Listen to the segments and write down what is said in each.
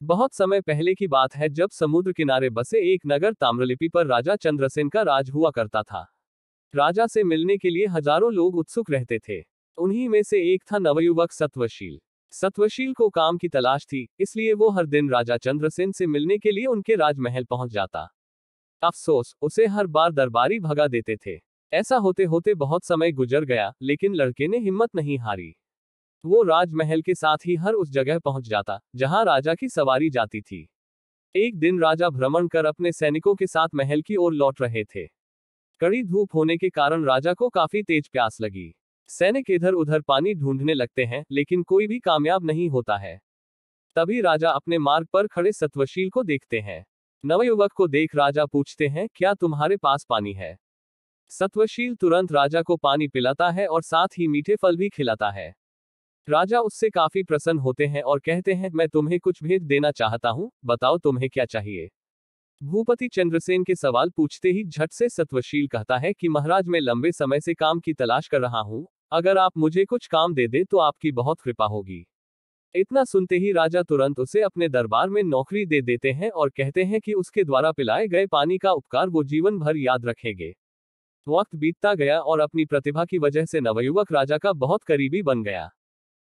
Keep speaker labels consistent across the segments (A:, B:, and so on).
A: बहुत समय पहले की बात है जब समुद्र किनारे बसे एक नगर ताम्रलिपि पर राजा चंद्रसेन का राज हुआ करता था। राजा से मिलने के लिए हजारों लोग उत्सुक रहते थे। उन्हीं में से एक था नवयुवक सत्वशील। सत्वशील को काम की तलाश थी, इसलिए वो हर दिन राजा चंद्रसेन से मिलने के लिए उनके राजमहल पहुंच जाता। अफसोस, उसे हर बार दरबारी भगा देते थे। ऐसा होते होते बहुत समय गुजर गया, लेकिन लड़के ने हिम्मत नहीं हारी। वो राजमहल के साथ ही हर उस जगह पहुंच जाता जहां राजा की सवारी जाती थी। एक दिन राजा भ्रमण कर अपने सैनिकों के साथ महल की ओर लौट रहे थे। कड़ी धूप होने के कारण राजा को काफी तेज प्यास लगी। सैनिक इधर उधर पानी ढूंढने लगते हैं, लेकिन कोई भी कामयाब नहीं होता है। तभी राजा अपने मार्ग पर खड़े सत्वशील को देखते हैं। नवयुवक को देख राजा पूछते हैं, क्या तुम्हारे पास पानी है? सत्वशील तुरंत राजा को पानी पिलाता है और साथ ही मीठे फल भी खिलाता है। राजा उससे काफी प्रसन्न होते हैं और कहते हैं, मैं तुम्हें कुछ भेंट देना चाहता हूँ, बताओ तुम्हें क्या चाहिए। भूपति चंद्रसेन के सवाल पूछते ही झट से सत्वशील कहता है कि महाराज, मैं लंबे समय से काम की तलाश कर रहा हूँ, अगर आप मुझे कुछ काम दे दे तो आपकी बहुत कृपा होगी। इतना सुनते ही राजा तुरंत उसे अपने दरबार में नौकरी दे देते हैं और कहते हैं कि उसके द्वारा पिलाए गए पानी का उपकार वो जीवन भर याद रखेंगे। वक्त बीतता गया और अपनी प्रतिभा की वजह से नवयुवक राजा का बहुत करीबी बन गया।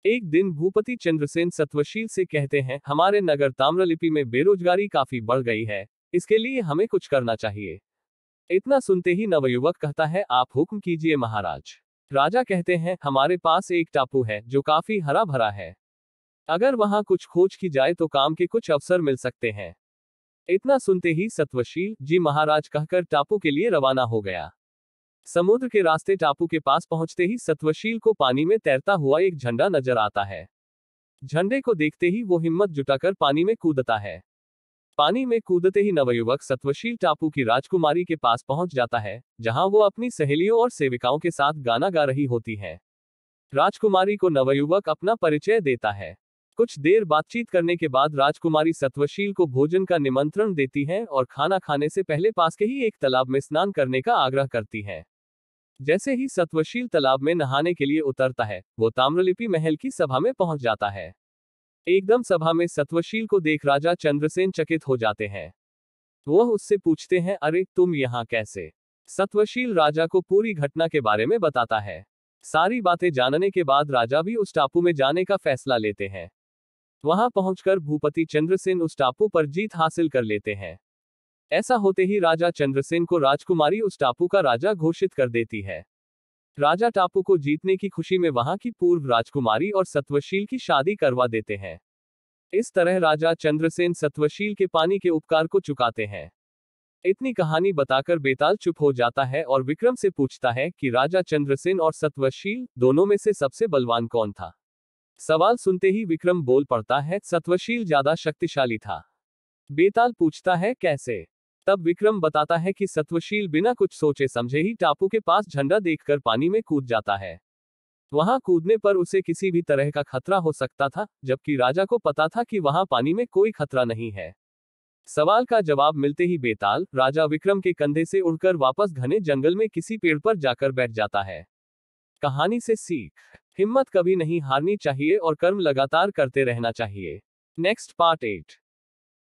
A: एक दिन भूपति चंद्रसेन सत्वशील से कहते हैं, हमारे नगर ताम्रलिपि में बेरोजगारी काफी बढ़ गई है, इसके लिए हमें कुछ करना चाहिए। इतना सुनते ही नवयुवक कहता है, आप हुक्म कीजिए महाराज। राजा कहते हैं, हमारे पास एक टापू है जो काफी हरा भरा है। अगर वहां कुछ खोज की जाए तो काम के कुछ अवसर मिल सकते हैं। इतना सुनते ही सत्वशील जी महाराज कहकर टापू के लिए रवाना हो गया। समुद्र के रास्ते टापू के पास पहुंचते ही सत्वशील को पानी में तैरता हुआ एक झंडा नजर आता है। झंडे को देखते ही वो हिम्मत जुटाकर पानी में कूदता है। पानी में कूदते ही नवयुवक सत्वशील टापू की राजकुमारी के पास पहुंच जाता है, जहां वो अपनी सहेलियों और सेविकाओं के साथ गाना गा रही होती है। राजकुमारी को नवयुवक अपना परिचय देता है। कुछ देर बातचीत करने के बाद राजकुमारी सत्वशील को भोजन का निमंत्रण देती है और खाना खाने से पहले पास के ही एक तालाब में स्नान करने का आग्रह करती है। जैसे ही सत्वशील तालाब में नहाने के लिए उतरता है, वो ताम्रलिपि महल की सभा में पहुंच जाता है। एकदम सभा में सत्वशील को देख राजा चंद्रसेन चकित हो जाते हैं। वह उससे पूछते हैं, अरे तुम यहाँ कैसे? सत्वशील राजा को पूरी घटना के बारे में बताता है। सारी बातें जानने के बाद राजा भी उस टापू में जाने का फैसला लेते हैं। वहां पहुंचकर भूपति चंद्रसेन उस टापू पर जीत हासिल कर लेते हैं। ऐसा होते ही राजा चंद्रसेन को राजकुमारी उस टापू का राजा घोषित कर देती है। राजा टापू को जीतने की खुशी में वहां की पूर्व राजकुमारी और सत्वशील की शादी करवा देते हैं। इस तरह राजा चंद्रसेन सत्वशील के पानी के उपकार को चुकाते हैं। इतनी कहानी बताकर बेताल चुप हो जाता है और विक्रम से पूछता है कि राजा चंद्रसेन और सत्वशील दोनों में से सबसे बलवान कौन था? सवाल सुनते ही विक्रम बोल पड़ता है, सत्वशील ज्यादा शक्तिशाली था। बेताल पूछता है, कैसे? तब विक्रम बताता है कि सत्वशील बिना कुछ सोचे समझे ही टापू के पास झंडा देखकर पानी में कूद जाता है। वहां कूदने पर उसे किसी भी तरह का खतरा हो सकता था, जबकि राजा को पता था कि वहां पानी में कोई खतरा नहीं है। सवाल का जवाब मिलते ही बेताल राजा विक्रम के कंधे से उड़कर वापस घने जंगल में किसी पेड़ पर जाकर बैठ जाता है। कहानी से सीख, हिम्मत कभी नहीं हारनी चाहिए और कर्म लगातार करते रहना चाहिए। Next part 8।